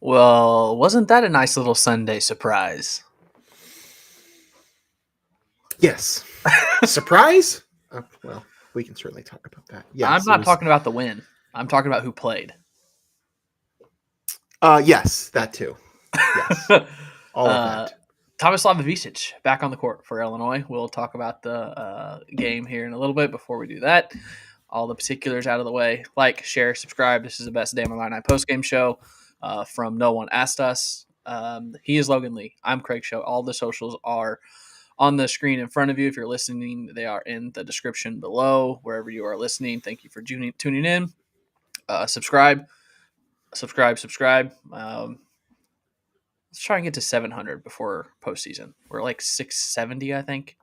Well, wasn't that a nice little Sunday surprise? Yes. Surprise? Well, we can certainly talk about that. I'm Yes, it not was. talking about the win. I'm talking about who played. Yes, that too. Yes, all of that. Tomislav Ivisic back on the court for Illinois. We'll talk about the game here in a little bit. Before we do that, all the particulars out of the way. Like, share, subscribe. This is the best Damn Illini Postgame Show from No One Asked Us. He is Logan Lee. I'm Craig Show. All the socials are on the screen in front of you. If you're listening, they are in the description below, wherever you are listening. Thank you for tuning in. Subscribe. Let's try and get to 700 before postseason. We're like 670, I think.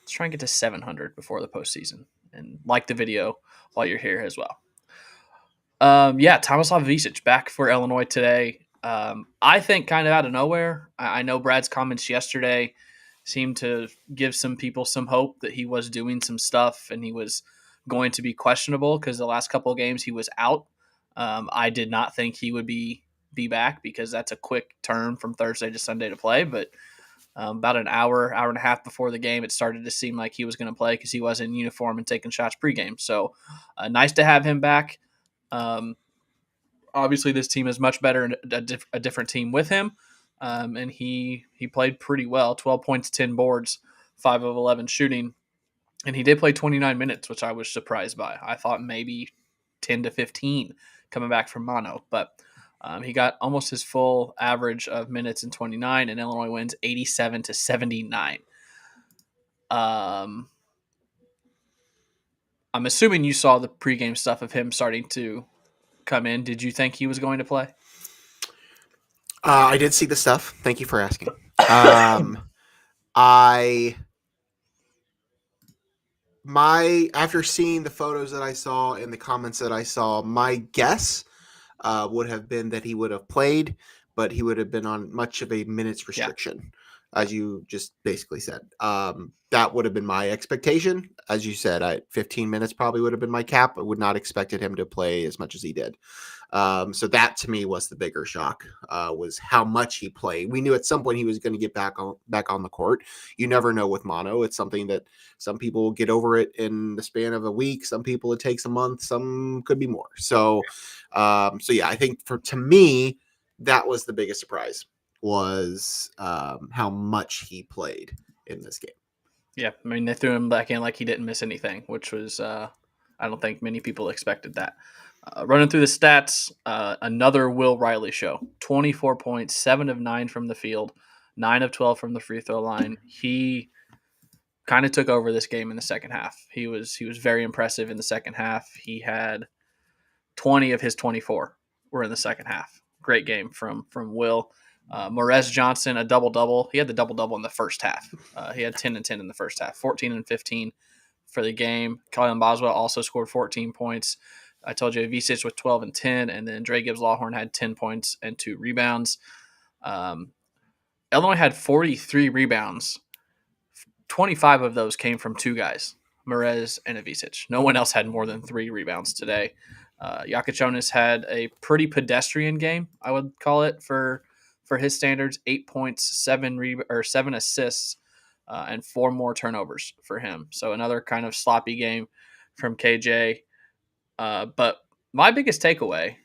Let's try and get to 700 before the postseason. And like the video while you're here as well. Tomislav Ivisic back for Illinois today. I think kind of out of nowhere. I know Brad's comments yesterday seemed to give some people some hope that he was doing some stuff and he was going to be questionable because the last couple of games he was out. I did not think he would be back because that's a quick turn from Thursday to Sunday to play. But about an hour and a half before the game, it started to seem like he was going to play because he was in uniform and taking shots pregame. So nice to have him back. Obviously, this team is much better and a different team with him. And he played pretty well, 12 points, 10 boards, 5 of 11 shooting. And he did play 29 minutes, which I was surprised by. I thought maybe 10 to 15 coming back from mono. But he got almost his full average of minutes in 29, and Illinois wins 87 to 79. I'm assuming you saw the pregame stuff of him starting to come in. Did you think he was going to play? I did see the stuff. Thank you for asking. After seeing the photos that I saw and the comments that I saw, my guess would have been that he would have played, but he would have been on much of a minutes restriction, as you just basically said. That would have been my expectation. As you said, 15 minutes probably would have been my cap. I would not expected him to play as much as he did. So that to me was the bigger shock, was how much he played. We knew at some point he was going to get back on the court. You never know with mono. It's something that some people will get over it in the span of a week. Some people it takes a month. Some could be more. So I think to me, that was the biggest surprise, was how much he played in this game. Yeah, I mean, they threw him back in like he didn't miss anything, which was I don't think many people expected that. Running through the stats, another Will Riley show. 24 points, 7 of 9 from the field, 9 of 12 from the free throw line. He kind of took over this game in the second half. He was very impressive in the second half. He had 20 of his 24 were in the second half. Great game from Will. Morez Johnson, a double-double. He had the double-double in the first half. He had 10 and 10 in the first half, 14 and 15 for the game. Kylan Boswell also scored 14 points. I told you Ivisic with 12 and 10, and then Dra Gibbs-Lawhorn had 10 points and 2 rebounds. Illinois had 43 rebounds. 25 of those came from 2 guys, Morez and Ivisic. No one else had more than 3 rebounds today. Yakichonis had a pretty pedestrian game, I would call it, for his standards. 8 points, 7 assists, and 4 more turnovers for him. So another kind of sloppy game from KJ. But my biggest takeaway,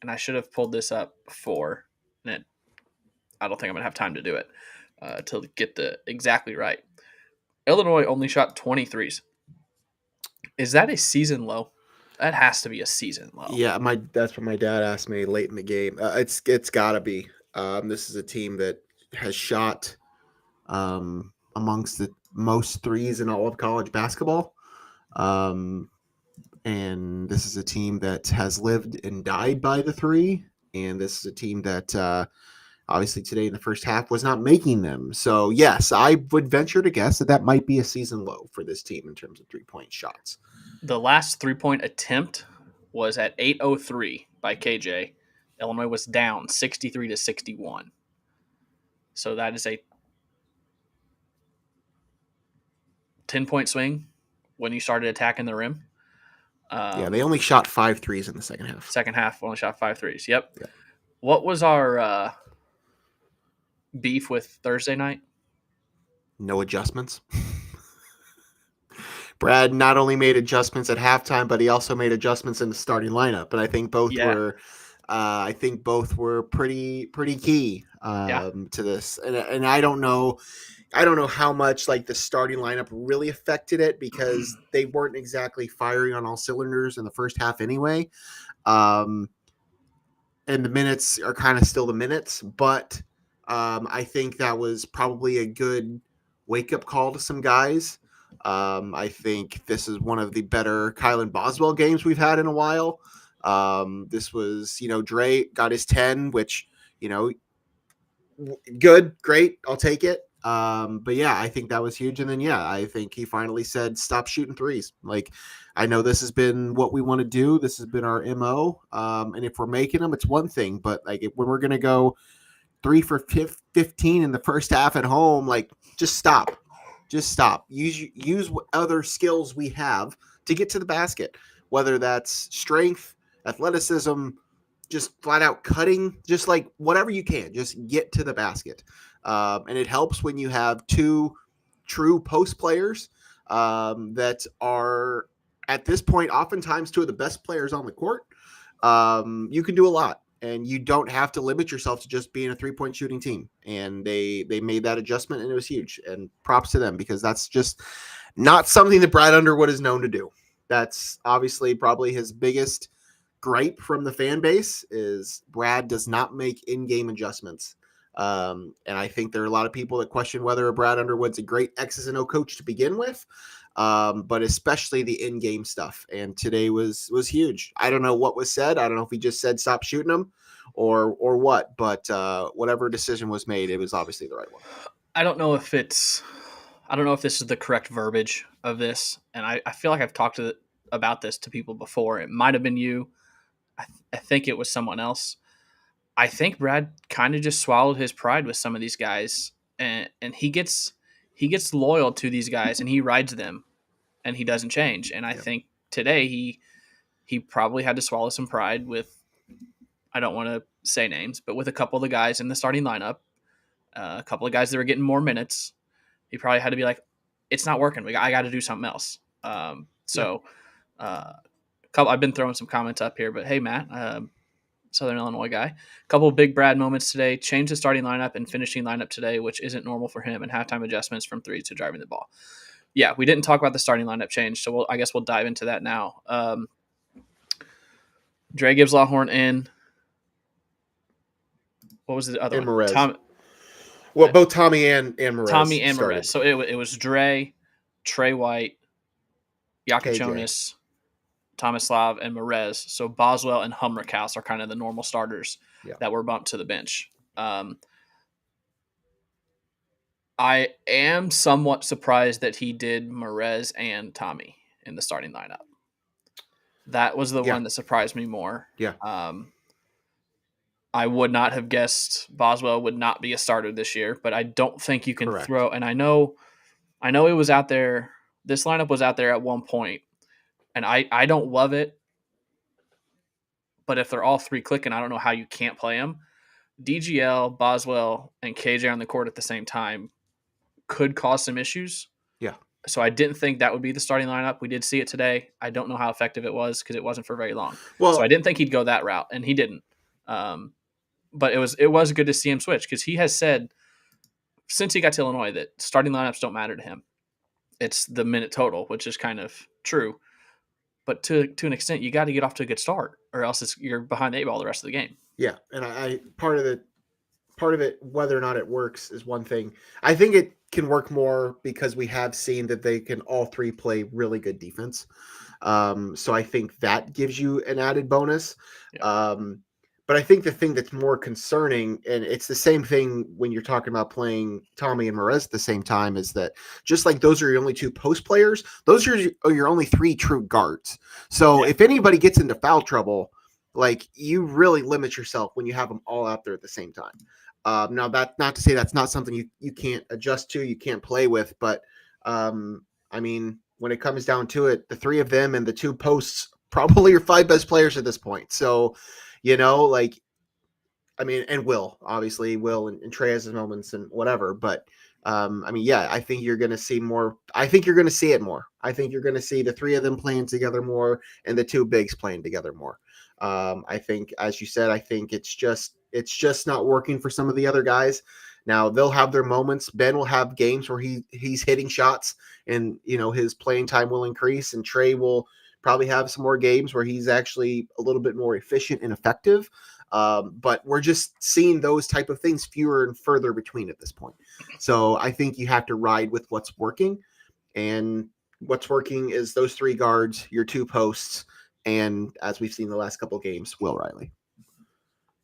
and I should have pulled this up before, and I don't think I'm going to have time to do it to get the exactly right. Illinois only shot 23s. Is that a season low? That has to be a season low. Yeah, that's what my dad asked me late in the game. It's got to be. This is a team that has shot amongst the most threes in all of college basketball. And this is a team that has lived and died by the 3. And this is a team that obviously today in the first half was not making them. So, yes, I would venture to guess that might be a season low for this team in terms of 3-point shots. The last 3-point attempt was at 8:03 by KJ. Illinois was down 63 to 61. So that is a 10-point swing when you started attacking the rim. They only shot 5 threes in the second half. Second half, only shot 5 threes. Yep. Yeah. What was our beef with Thursday night? No adjustments. Brad not only made adjustments at halftime, but he also made adjustments in the starting lineup. And I think both were pretty key to this. And I don't know how much like the starting lineup really affected it because they weren't exactly firing on all cylinders in the first half anyway. And the minutes are kind of still the minutes, but I think that was probably a good wake-up call to some guys. I think this is one of the better Kylan Boswell games we've had in a while. This was, Dre got his 10, which, good, great, I'll take it. But yeah, I think that was huge. And then, I think he finally said, stop shooting threes. Like, I know this has been what we want to do. This has been our MO. And if we're making them, it's one thing, but like when we're going to go 3 for 15 in the first half at home, like just stop. Use what other skills we have to get to the basket, whether that's strength, athleticism, just flat out cutting, just like whatever you can, just get to the basket. And it helps when you have two true post players that are at this point, oftentimes two of the best players on the court. You can do a lot. And you don't have to limit yourself to just being a 3-point shooting team. And they made that adjustment, and it was huge. And props to them because that's just not something that Brad Underwood is known to do. That's obviously probably his biggest gripe from the fan base is Brad does not make in-game adjustments. And I think there are a lot of people that question whether Brad Underwood's a great X's and O coach to begin with. But especially the in-game stuff. And today was huge. I don't know what was said. I don't know if he just said stop shooting them or what, but whatever decision was made, it was obviously the right one. I don't know if this is the correct verbiage of this, and I feel like I've talked about this to people before. It might have been you. I think it was someone else. I think Brad kind of just swallowed his pride with some of these guys, and he gets loyal to these guys and he rides them and he doesn't change. And I think today he probably had to swallow some pride with, I don't want to say names, but with a couple of the guys in the starting lineup, a couple of guys that were getting more minutes. He probably had to be like, it's not working. I got to do something else. I've been throwing some comments up here, but hey, Matt, Southern Illinois guy. A couple of big Brad moments today. Changed the starting lineup and finishing lineup today, which isn't normal for him, and halftime adjustments from three to driving the ball. Yeah, we didn't talk about the starting lineup change, so I guess we'll dive into that now. Dra Gibbs-Lawhorn in. What was the other one? Morez. Both Tommy and Morez. Tommy and Morez. So it was Dre, Trey White, Jonas, Tomislav, and Morez. So Boswell and Humrickhouse are kind of the normal starters that were bumped to the bench. I am somewhat surprised that he did Morez and Tommy in the starting lineup. That was the one that surprised me more. Yeah. I would not have guessed Boswell would not be a starter this year, but I don't think you can throw. And I know it was out there. This lineup was out there at one point, and I don't love it. But if they're all three clicking, I don't know how you can't play them. DGL, Boswell, and KJ on the court at the same time could cause some issues. Yeah. So I didn't think that would be the starting lineup. We did see it today. I don't know how effective it was because it wasn't for very long. Well, so I didn't think he'd go that route, and he didn't. But it was good to see him switch because he has said since he got to Illinois that starting lineups don't matter to him. It's the minute total, which is kind of true. But to an extent, you got to get off to a good start, or else you're behind the 8 ball the rest of the game. Yeah, and I part of it, whether or not it works is one thing. I think it can work more because we have seen that they can all three play really good defense. So I think that gives you an added bonus. Yeah. But I think the thing that's more concerning, and it's the same thing when you're talking about playing Tommy and Morez at the same time, is that just like those are your only 2 post players, those are your only 3 true guards. So if anybody gets into foul trouble, like you really limit yourself when you have them all out there at the same time. Now that not to say that's not something you can't adjust to, you can't play with, but I mean, when it comes down to it, the 3 of them and the 2 posts probably your 5 best players at this point. So, like I mean, and obviously Will and Trey has his moments and whatever, but I mean, yeah, I think you're going to see more. I think you're going to see it more. I think you're going to see the three of them playing together more and the two bigs playing together more. I think, as you said, I think it's just not working for some of the other guys. Now they'll have their moments. Ben will have games where he's hitting shots and, you know, his playing time will increase, and Trey will probably have some more games where he's actually a little bit more efficient and effective. But we're just seeing those type of things fewer and further between at this point. So I think you have to ride with what's working, and what's working is those three guards, your two posts, and as we've seen the last couple of games, Will Riley.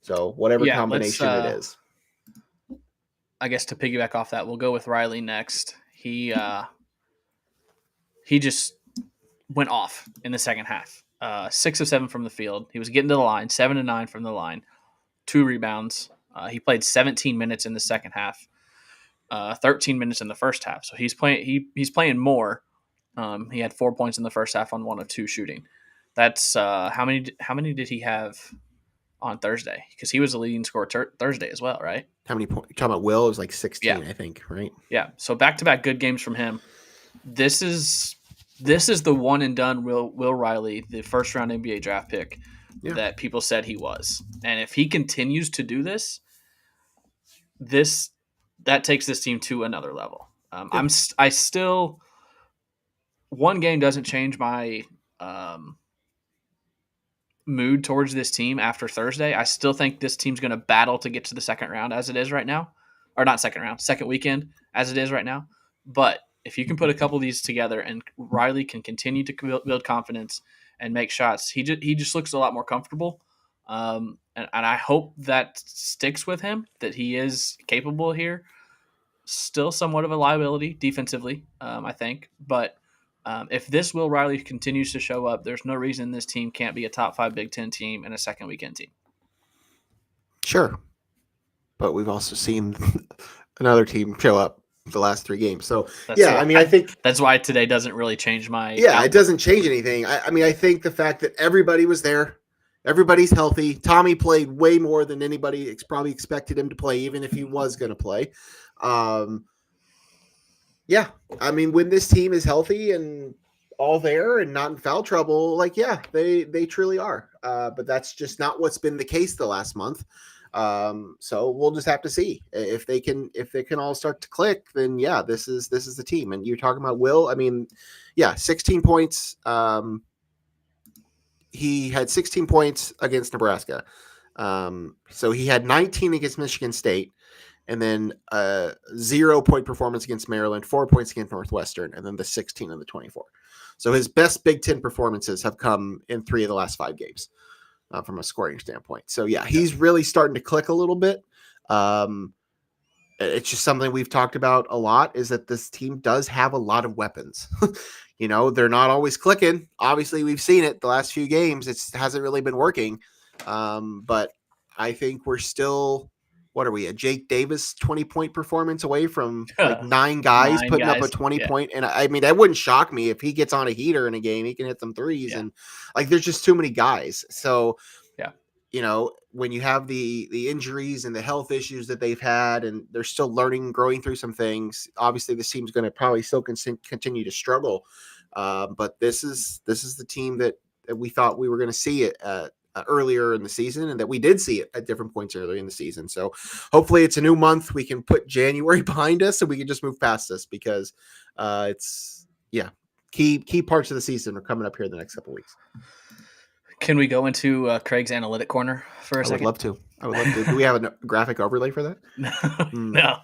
So whatever combination it is. I guess to piggyback off that, we'll go with Riley next. He just went off in the second half. 6 of 7 from the field. He was getting to the line, 7 of 9 from the line, 2 rebounds. He played 17 minutes in the second half, 13 minutes in the first half. So he's playing more. He had 4 points in the first half on 1 of 2 shooting. That's how many did he have on Thursday? Because he was the leading scorer Thursday as well, right? How many points? Talking about Will, it was like 16, I think, right? Yeah. So back-to-back good games from him. This is the one and done Will Riley, the first round NBA draft pick that people said he was. And if he continues to do this, that takes this team to another level. I still, one game doesn't change my mood towards this team after Thursday. I still think this team's going to battle to get to the second round as it is right now, or not second round, second weekend as it is right now. But if you can put a couple of these together and Riley can continue to build confidence and make shots, he just looks a lot more comfortable. And I hope that sticks with him, that he is capable here. Still somewhat of a liability defensively, I think. But if this Will Riley continues to show up, there's no reason this team can't be a top 5 Big Ten team and a second weekend team. Sure. But we've also seen another team show up the last 3 games. So, I think that's why today doesn't really change my. Yeah, it doesn't change anything. I mean, I think the fact that everybody was there, everybody's healthy. Tommy played way more than anybody probably expected him to play, even if he was going to play. Yeah, I mean, when this team is healthy and all there and not in foul trouble, like, yeah, they truly are. But that's just not what's been the case the last month. So we'll just have to see if they can all start to click. Then yeah, this is the team. And you're talking about Will. I mean, yeah, 16 points. He had 16 points against Nebraska. So he had 19 against Michigan State, and then 0-point performance against Maryland, 4 points against Northwestern, and then the 16 and the 24. So his best Big Ten performances have come in 3 of the last 5 games. From a scoring standpoint. So yeah, he's really starting to click a little bit. It's just something we've talked about a lot, is that this team does have a lot of weapons. You know, they're not always clicking. Obviously, we've seen it the last few games. It hasn't really been working. But I think we're still, what are we, a Jake Davis 20-point performance away from like 9 guys putting up a 20-point. And I mean, that wouldn't shock me if he gets on a heater in a game. He can hit some threes, and like, there's just too many guys. So, you know, when you have the injuries and the health issues that they've had, and they're still learning, growing through some things, obviously this team's going to probably still continue to struggle. But this is the team that we thought we were going to see it earlier in the season, and that we did see it at different points earlier in the season. So hopefully it's a new month. We can put January behind us and we can just move past this, because key parts of the season are coming up here in the next couple of weeks. Can we go into Craig's analytic corner for a second? I would love to. Do we have a graphic overlay for that? No.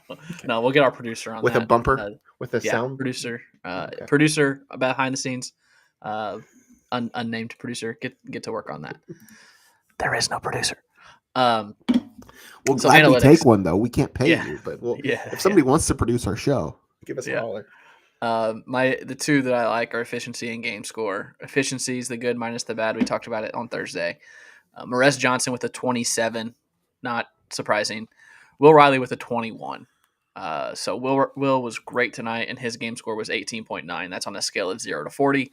We'll get our producer on with that. A bumper with a sound producer. Producer behind the scenes, unnamed producer. Get to work on that. There is no producer. We'll gladly take one, though. We can't pay you, but if somebody wants to produce our show, give us a holler. The 2 that I like are efficiency and game score. Efficiency is the good minus the bad. We talked about it on Thursday. Morez Johnson with a 27, not surprising. Will Riley with a 21. So Will was great tonight, and his game score was 18.9. That's on a scale of 0 to 40.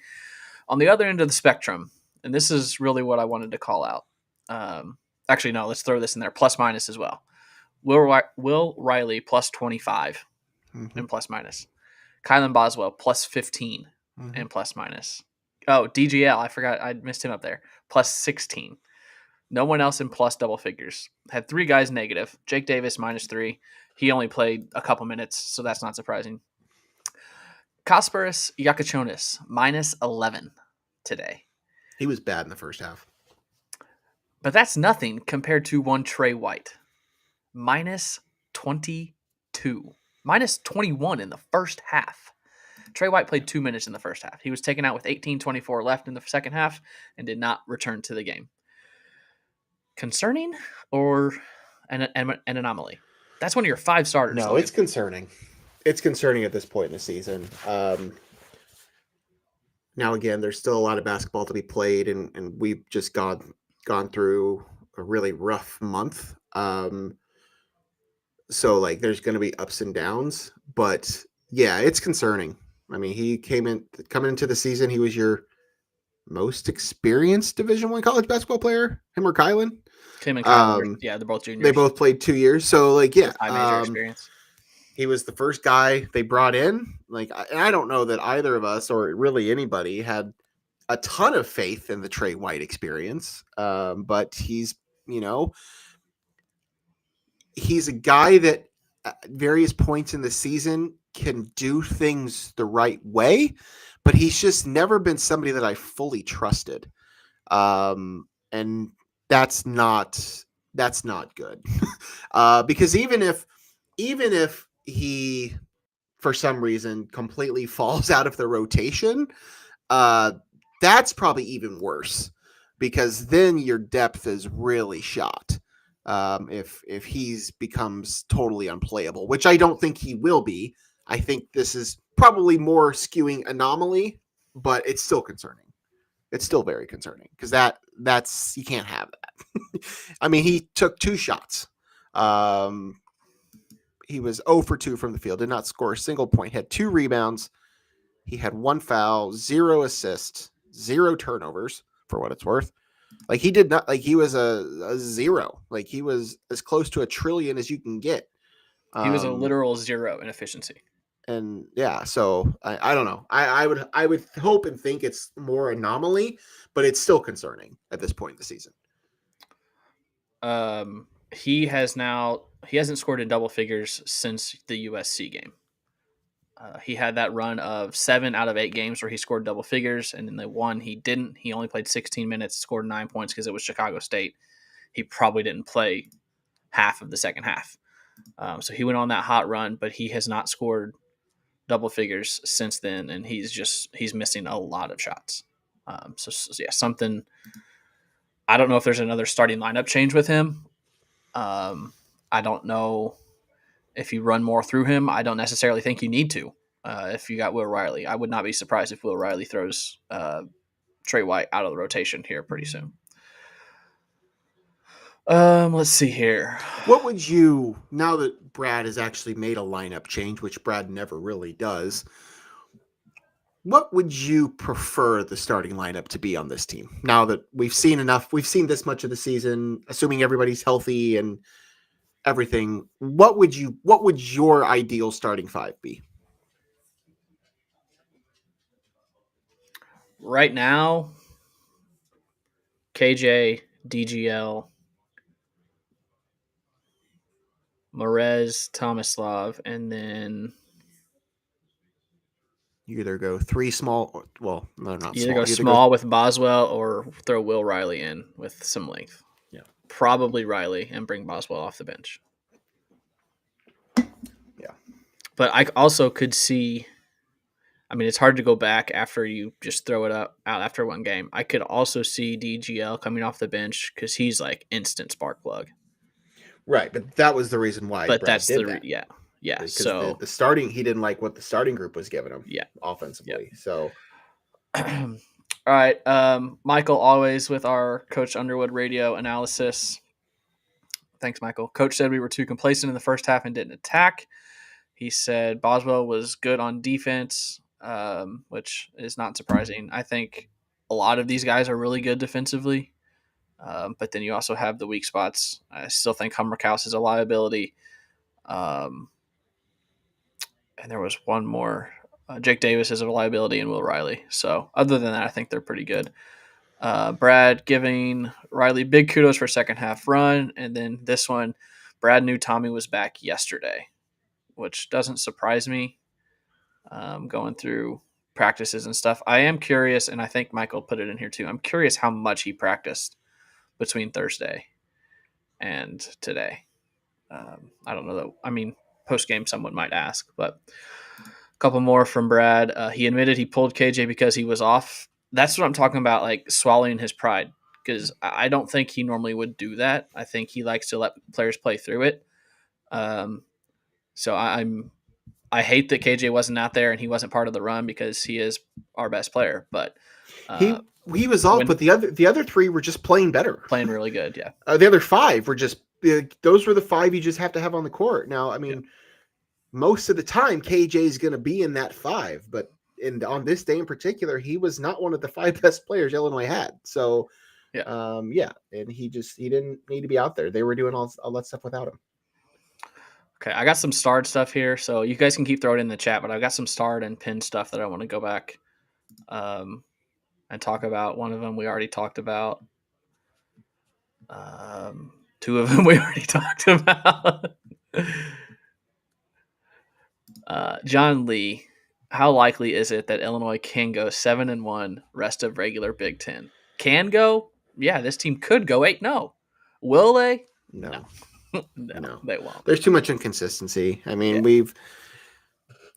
On the other end of the spectrum, and this is really what I wanted to call out. Actually, no, let's throw this in there. Plus minus as well. Will Riley plus 25 and plus minus. Kylan Boswell plus 15 and plus minus. Oh, DGL, I forgot. I missed him up there. Plus 16. No one else in plus double figures. Had 3 guys negative. Jake Davis minus 3. He only played a couple minutes, so that's not surprising. Kasparas Yakachonis minus 11 today. He was bad in the first half. But that's nothing compared to one Trey White. Minus 22. Minus 21 in the first half. Trey White played 2 minutes in the first half. He was taken out with 18:24 left in the second half and did not return to the game. Concerning or an anomaly? That's one of your 5 starters. No, it's concerning. It's concerning at this point in the season. Now, again, there's still a lot of basketball to be played, and we've just gone through a really rough month. So, like, there's going to be ups and downs. But, yeah, it's concerning. I mean, he coming into the season, he was your most experienced Division I college basketball player, him or Kylan? Him and Kylan, yeah, they're both juniors. They both played 2 years. So, like, yeah. High major experience. He was the first guy they brought in. Like, and I don't know that either of us or really anybody had a ton of faith in the Trey White experience. But he's a guy that at various points in the season can do things the right way, but he's just never been somebody that I fully trusted. And that's not good. Because even if he, for some reason, completely falls out of the rotation, that's probably even worse, because then your depth is really shot. If he's becomes totally unplayable, which I don't think he will be. I think this is probably more skewing anomaly, but it's still concerning. It's still very concerning, because that's you can't have that. I mean, he took 2 shots. He was 0 for 2 from the field, did not score a single point, had 2 rebounds. He had 1 foul, 0 assists, 0 turnovers, for what it's worth. Like, he did not, like, he was a 0. Like, he was as close to a trillion as you can get. He was a literal 0 in efficiency. And yeah, so I don't know. I would hope and think it's more anomaly, but it's still concerning at this point in the season. He hasn't scored in double figures since the USC game. He had that run of 7 out of 8 games where he scored double figures, and in the one he didn't. He only played 16 minutes, scored 9 points because it was Chicago State. He probably didn't play half of the second half. So he went on that hot run, but he has not scored double figures since then, and he's missing a lot of shots. So yeah, something. I don't know if there's another starting lineup change with him. I don't know if you run more through him. I don't necessarily think you need to. If you got Will Riley, I would not be surprised if Will Riley throws Trey White out of the rotation here pretty soon. Let's see here. What would you, now that Brad has actually made a lineup change, which Brad never really does, what would you prefer the starting lineup to be on this team? Now that we've seen this much of the season, assuming everybody's healthy and everything, what would your ideal starting 5 be? Right now, KJ, DGL, Morez, Tomislav, and then you either go 3 small. Well, they're not either small. go small with Boswell or throw Will Riley in with some length. Yeah, probably Riley and bring Boswell off the bench. Yeah, but I also could see. I mean, it's hard to go back after you just throw it out after one game. I could also see DGL coming off the bench because he's like instant spark plug. Right, but that was the reason why. But Brad that's did that. Yeah. Because so the starting, he didn't like what the starting group was giving him. Yeah, offensively. Yeah. So, all right, Michael, always with our Coach Underwood radio analysis. Thanks, Michael. Coach said we were too complacent in the first half and didn't attack. He said Boswell was good on defense. Which is not surprising. I think a lot of these guys are really good defensively. But then you also have the weak spots. I still think Hummerkaus is a liability. And there was one more. Jake Davis is a liability and Will Riley. So other than that, I think they're pretty good. Brad giving Riley big kudos for second half run. And then this one, Brad knew Tommy was back yesterday, which doesn't surprise me going through practices and stuff. I am curious, and I think Michael put it in here too. I'm curious how much he practiced between Thursday and today. I don't know that. I mean, post game, someone might ask, but a couple more from Brad. He admitted he pulled KJ because he was off. That's what I'm talking about, like swallowing his pride, because I don't think he normally would do that. I think he likes to let players play through it. So I hate that KJ wasn't out there and he wasn't part of the run because he is our best player. But he was off, but the other three were just playing better, playing really good. Yeah, the other five were just those were the five you just have to have on the court. Now, I mean, most of the time KJ is going to be in that five, but on this day in particular, he was not one of the five best players Illinois had. So, and he didn't need to be out there. They were doing all that stuff without him. Okay, I got some starred stuff here, so you guys can keep throwing it in the chat, but I've got some starred and pinned stuff that I want to go back and talk about. One of them we already talked about. Two of them we already talked about. John Lee, how likely is it that Illinois can go 7-1 rest of regular Big Ten? Can go? Yeah, this team could go 8-0. Will they? No. No, they won't. There's too much inconsistency. I mean, we've,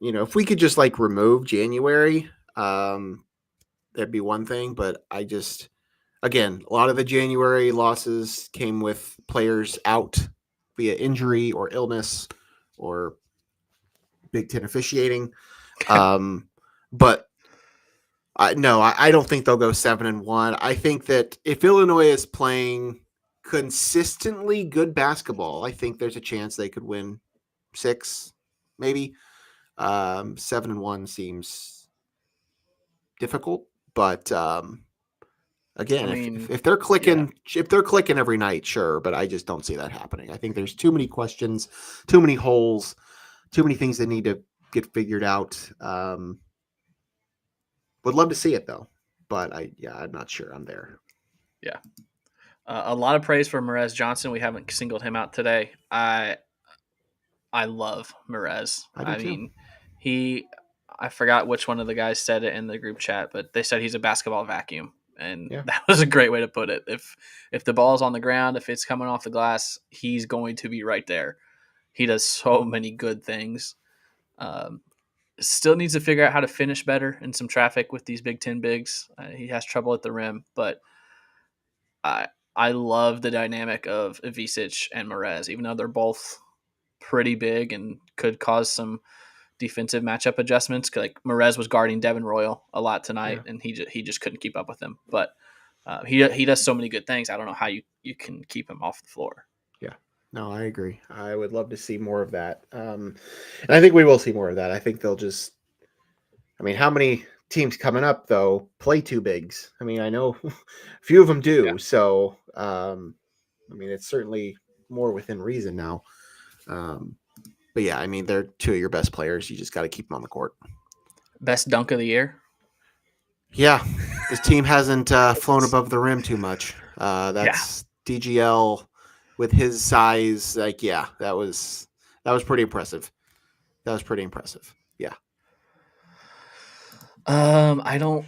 if we could just like remove January, that'd be one thing. But again, a lot of the January losses came with players out via injury or illness or Big Ten officiating. But I don't think they'll go 7-1. I think that if Illinois is playing consistently good basketball, I think there's a chance they could win 6, maybe. 7-1 seems difficult, but again, if they're clicking, every night, sure, but I just don't see that happening. I think there's too many questions, too many holes, too many things that need to get figured out. Would love to see it though, but I'm not sure I'm there. Yeah. A lot of praise for Morez Johnson. We haven't singled him out today. I love Morez. I mean, I forgot which one of the guys said it in the group chat, but they said he's a basketball vacuum. And that was a great way to put it. If the ball's on the ground, if it's coming off the glass, he's going to be right there. He does so many good things. Still needs to figure out how to finish better in some traffic with these Big Ten bigs. He has trouble at the rim, but I love the dynamic of Ivisic and Morez, even though they're both pretty big and could cause some defensive matchup adjustments. Like Morez was guarding Devin Royal a lot tonight, and he just couldn't keep up with him. But he does so many good things. I don't know how you can keep him off the floor. Yeah, no, I agree. I would love to see more of that, and I think we will see more of that. I think they'll just. I mean, how many teams coming up though play two bigs? I mean, I know a few of them do. Yeah. So, I mean, it's certainly more within reason now. But yeah, I mean, they're two of your best players. You just got to keep them on the court. Best dunk of the year? Yeah. This team hasn't flown above the rim too much. That's DGL with his size. Like, that was pretty impressive. Yeah. I don't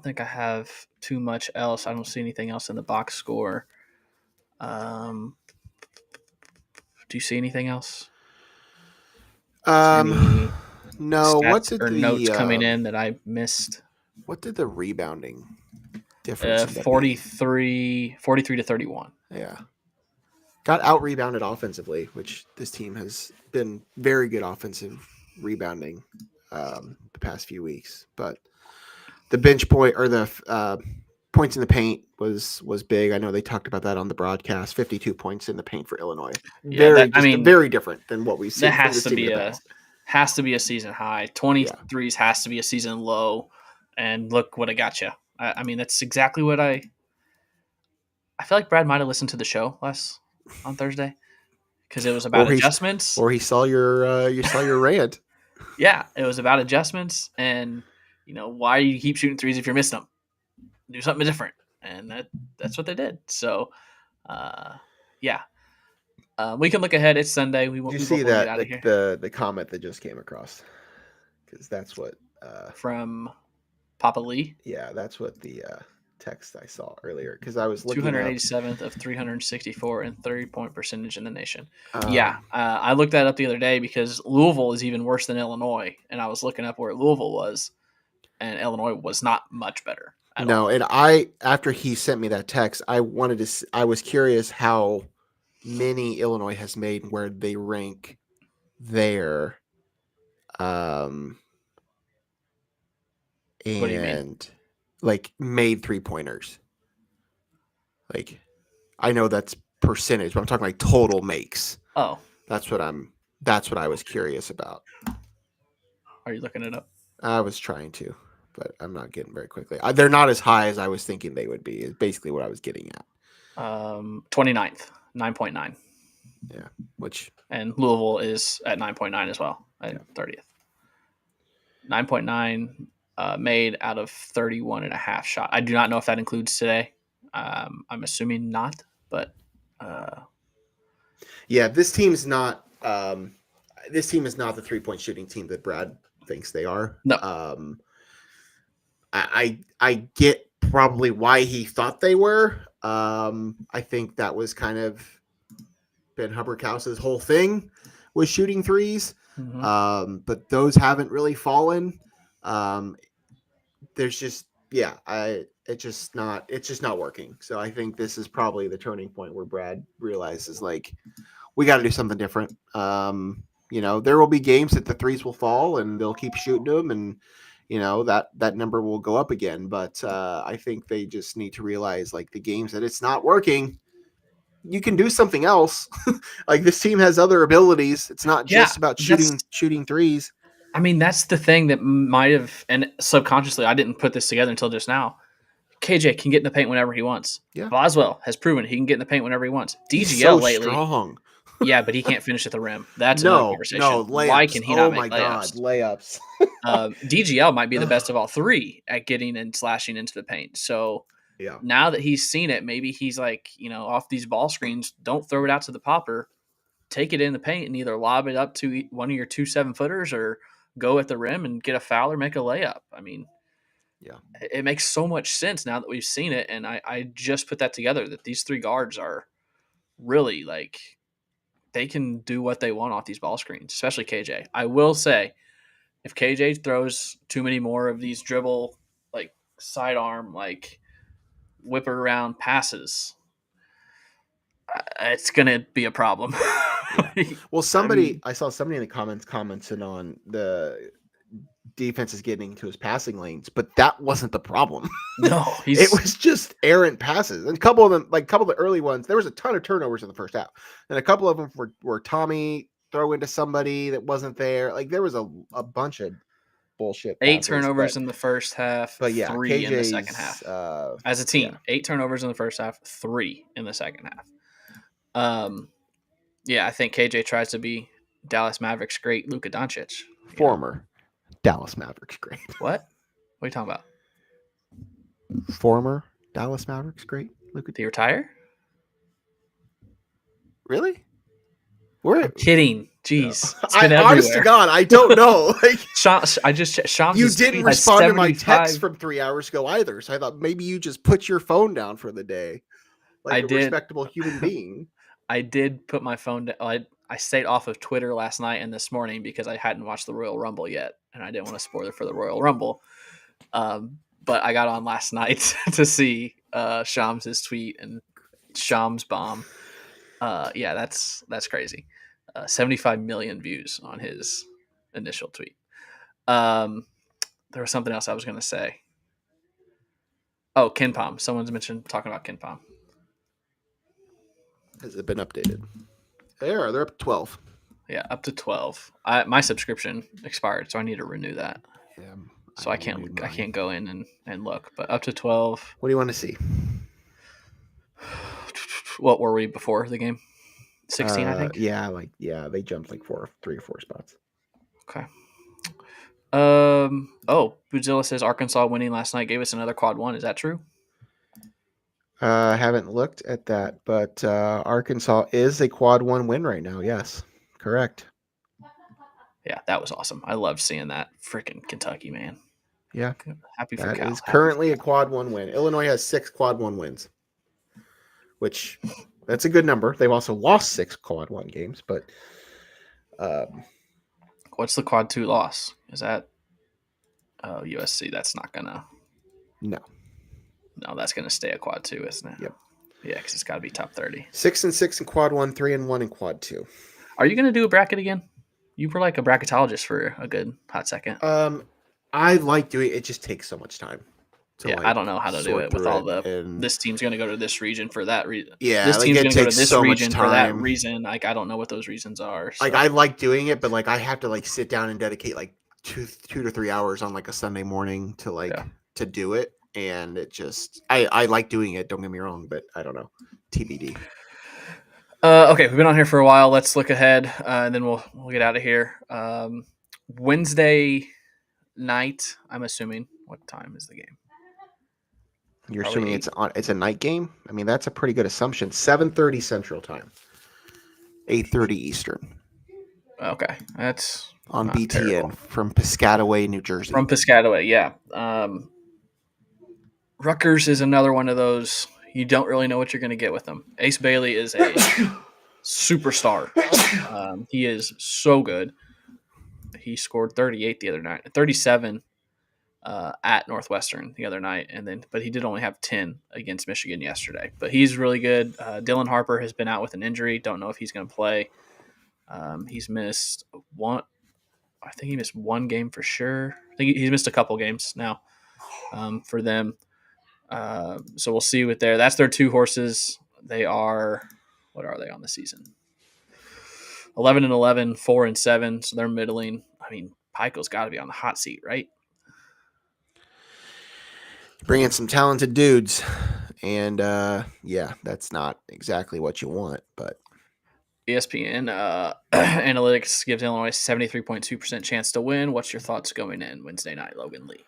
think I have too much else. I don't see anything else in the box score. Do you see anything else? No. What did the notes coming in that I missed? What did the rebounding difference? 43 to 31. Yeah. Got out rebounded offensively, which this team has been very good offensive rebounding the past few weeks. But the bench point or the points in the paint was big. I know they talked about that on the broadcast. 52 points in the paint for Illinois. Very different than what we've seen. That has to be a season high. 23s has to be a season low. And look what it got you. I mean, that's exactly what I I feel like Brad might have listened to the show on Thursday because it was about adjustments. Or he saw your rant. Yeah, it was about adjustments and why you keep shooting threes if you're missing them. Do something different, and that's what they did. So, yeah, we can look ahead. It's Sunday. We you see that out of here. The comment that just came across, because that's what from Papa Lee. Yeah, that's what the text I saw earlier, because I was looking 287th of 364 and 30-point percentage in the nation. I looked that up the other day because Louisville is even worse than Illinois, and I was looking up where Louisville was, and Illinois was not much better. No, and after he sent me that text, I was curious how many Illinois has made where they rank there. What do you mean? Like made 3-pointers. Like, I know that's percentage, but I'm talking like total makes. Oh, that's what I was curious about. Are you looking it up? I was trying to, but I'm not getting very quickly. They're not as high as I was thinking they would be. Is basically what I was getting at. 29th, 9.9. Yeah, and Louisville is at 9.9 as well at 30th. 9.9 made out of 31.5 shot. I do not know if that includes today. I'm assuming not, but this team is not. This team is not the 3-point shooting team that Brad thinks they are. No. I get probably why he thought they were. I think that was kind of Ben Hubbard-House's whole thing was shooting threes. Mm-hmm. But those haven't really fallen. There's just it's just not working. So I think this is probably the turning point where Brad realizes, like, we got to do something different. There will be games that the threes will fall and they'll keep shooting them, and that number will go up again. But I think they just need to realize, like, the games that it's not working, you can do something else. Like, this team has other abilities. It's not just about shooting threes. I mean, that's the thing that might have, and subconsciously, I didn't put this together until just now. KJ can get in the paint whenever he wants. Yeah. Boswell has proven he can get in the paint whenever he wants. DGL He's so lately, strong. Yeah, but he can't finish at the rim. That's another conversation. No, layups. Why can he not make layups? Layups. DGL might be the best of all three at getting and slashing into the paint. So now that he's seen it, maybe he's like, off these ball screens, don't throw it out to the popper. Take it in the paint and either lob it up to one of your 2 7-footers or go at the rim and get a foul or make a layup. I mean, it makes so much sense now that we've seen it. And I just put that together that these 3 guards are really, like, they can do what they want off these ball screens, especially KJ. I will say, if KJ throws too many more of these dribble, like, sidearm, like, whip around passes, it's going to be a problem. Well, I saw somebody in the comments commenting on the defense is getting into his passing lanes, but that wasn't the problem. No, it was just errant passes. And a couple of them, like a couple of the early ones, there was a ton of turnovers in the first half. And a couple of them were Tommy throw into somebody that wasn't there. Like, there was a bunch of bullshit passes. 8 turnovers in the first half, but 3 KJ's, in the second half. As a team, 8 turnovers in the first half, 3 in the second half. I think KJ tries to be Dallas Mavericks great Luka Doncic. Former Dallas Mavericks great. What are you talking about? Former Dallas Mavericks great Luka. Did he retire? Really? I'm kidding. Jeez. Honest to God, I don't know. Like, Shams. You didn't respond to my text from 3 hours ago either, so I thought maybe you just put your phone down for the day, like a respectable human being. I did put my phone down. I stayed off of Twitter last night and this morning because I hadn't watched the Royal Rumble yet, and I didn't want to spoil it for the Royal Rumble. But I got on last night to see Shams' tweet and Shams' bomb. That's crazy. 75 million views on his initial tweet. There was something else I was going to say. Oh, KenPom. Someone's talking about KenPom. Has it been updated? They're up to 12. Yeah, up to 12. My subscription expired, so I need to renew that. Yeah, so I can't go in and look, but up to 12. What do you want to see? What were we before the game? 16, I think. They jumped like 3 or 4 spots. Okay. Buzilla says Arkansas winning last night gave us another quad 1. Is that true? I haven't looked at that, but Arkansas is a quad 1 win right now. Yes, correct. Yeah, that was awesome. I loved seeing that. Freaking Kentucky, man. Yeah, happy for that Cal. is currently a quad 1 win. Illinois has 6 quad 1 wins, which that's a good number. They've also lost 6 quad 1 games, but what's the quad 2 loss? Is that USC? That's not gonna. No, that's gonna stay a quad 2, isn't it? Yep. Yeah, because it's got to be top 30. 6-6 in quad 1, 3-1 in quad 2. Are you gonna do a bracket again? You were like a bracketologist for a good hot second. I like doing it. It just takes so much time. I don't know how to do it with all this team's going to go to this region for that reason. Yeah, this team's going to go to this region for that time. reason. Like, I don't know what those reasons are. So. Like, I like doing it, but like I have to like sit down and dedicate like 2 to 3 hours on like a Sunday morning to to do it, and it just I like doing it. Don't get me wrong, but I don't know. TBD. Okay, we've been on here for a while. Let's look ahead, and then we'll get out of here. Wednesday night. I'm assuming. What time is the game? You're assuming it's a night game? I mean, that's a pretty good assumption. 7:30 Central Time. 8:30 Eastern. Okay. That's on BTN terrible. From Piscataway, New Jersey. From Piscataway, yeah. Rutgers is another one of those you don't really know what you're going to get with them. Ace Bailey is a superstar. He is so good. He scored 38 the other night, 37 at Northwestern the other night, but he did only have 10 against Michigan yesterday. But he's really good. Dylan Harper has been out with an injury. Don't know if he's going to play. He's missed one. I think he missed one game for sure. I think he's missed a couple games now for them. So we'll see with there. That's their 2 horses. They are, what are they on the season? 11-11, 4-7. So they're middling. I mean, Pico's got to be on the hot seat, right? Bring in some talented dudes, and that's not exactly what you want, but ESPN Analytics gives Illinois 73.2% chance to win. What's your thoughts going in Wednesday night, Logan Lee?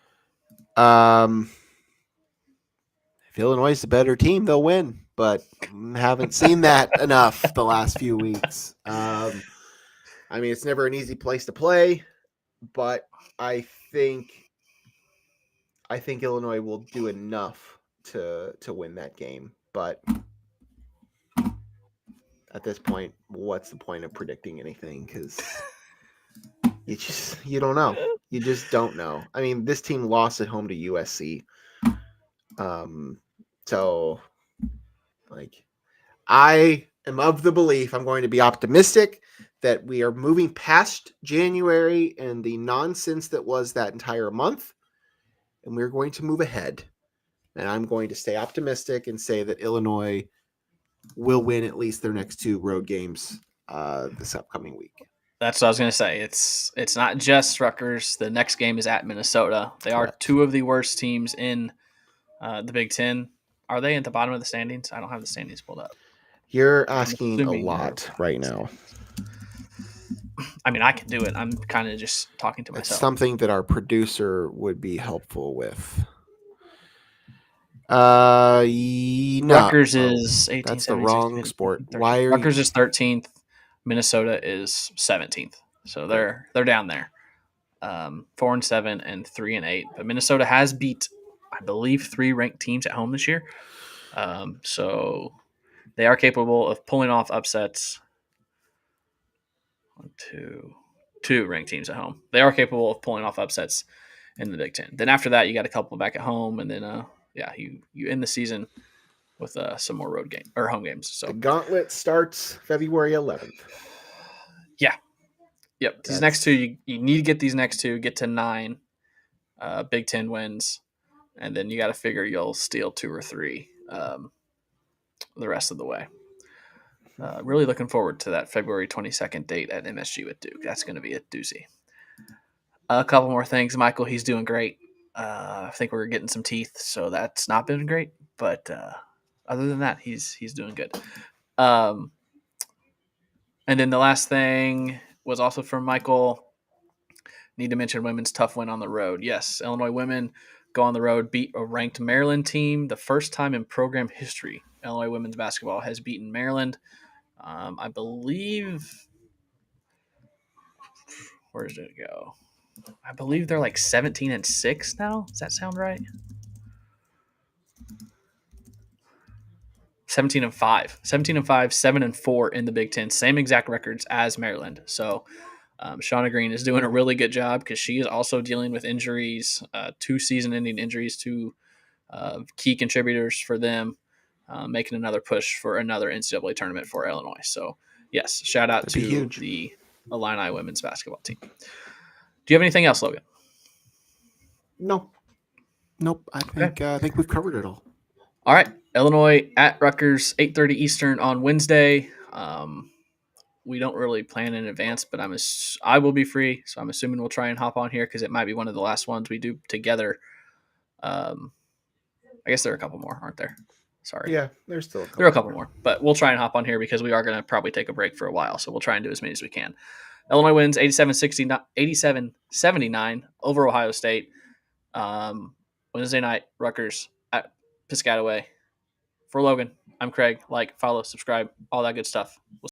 If Illinois is the better team, they'll win, but haven't seen that enough the last few weeks. I mean, it's never an easy place to play, but I think Illinois will do enough to win that game. But at this point, what's the point of predicting anything? Because you don't know. You just don't know. I mean, this team lost at home to USC. So like I am of the belief, I'm going to be optimistic that we are moving past January and the nonsense that was that entire month, and we're going to move ahead. And I'm going to stay optimistic and say that Illinois will win at least their next 2 road games this upcoming week. That's what I was going to say. It's not just Rutgers. The next game is at Minnesota. They are 2 of the worst teams in the Big Ten. Are they at the bottom of the standings? I don't have the standings pulled up. You're asking a lot right now. I mean, I can do it. I'm kind of just talking to myself. It's something that our producer would be helpful with. No. Rutgers is 18th. That's the wrong sport. Rutgers is 13th. Minnesota is 17th. So they're down there. 4-7 and 3-8. But Minnesota has beat, I believe, 3 ranked teams at home this year. So they are capable of pulling off upsets. 2 ranked teams at home. They are capable of pulling off upsets in the Big Ten. Then after that, you got a couple back at home, and then you end the season with some more road game or home games. So the gauntlet starts February 11th. Yeah. Yep. These next 2, you need to get these next 2, get to 9 Big Ten wins, and then you got to figure you'll steal 2 or 3 the rest of the way. Really looking forward to that February 22nd date at MSG with Duke. That's going to be a doozy. A couple more things. Michael, he's doing great. I think we're getting some teeth, so that's not been great. But other than that, he's doing good. And then the last thing was also from Michael. Need to mention women's tough win on the road. Yes, Illinois women go on the road, beat a ranked Maryland team. The first time in program history, Illinois women's basketball has beaten Maryland. I believe. Where did it go? I believe they're like 17-6 now. Does that sound right? 17-5, 17-5, 7-4 in the Big Ten. Same exact records as Maryland. So Shauna Green is doing a really good job because she is also dealing with injuries, 2 season-ending injuries to key contributors for them, making another push for another NCAA tournament for Illinois. So, yes, shout out to the Illini women's basketball team. Do you have anything else, Logan? No. Nope. I think we've covered it all. All right. Illinois at Rutgers, 8:30 Eastern on Wednesday. We don't really plan in advance, but I will be free, so I'm assuming we'll try and hop on here because it might be one of the last ones we do together. I guess there are a couple more, aren't there? Sorry. Yeah, there's still a couple more, but we'll try and hop on here because we are going to probably take a break for a while, so we'll try and do as many as we can. Illinois wins 87-79 over Ohio State. Wednesday night, Rutgers at Piscataway. For Logan, I'm Craig. Like, follow, subscribe, all that good stuff.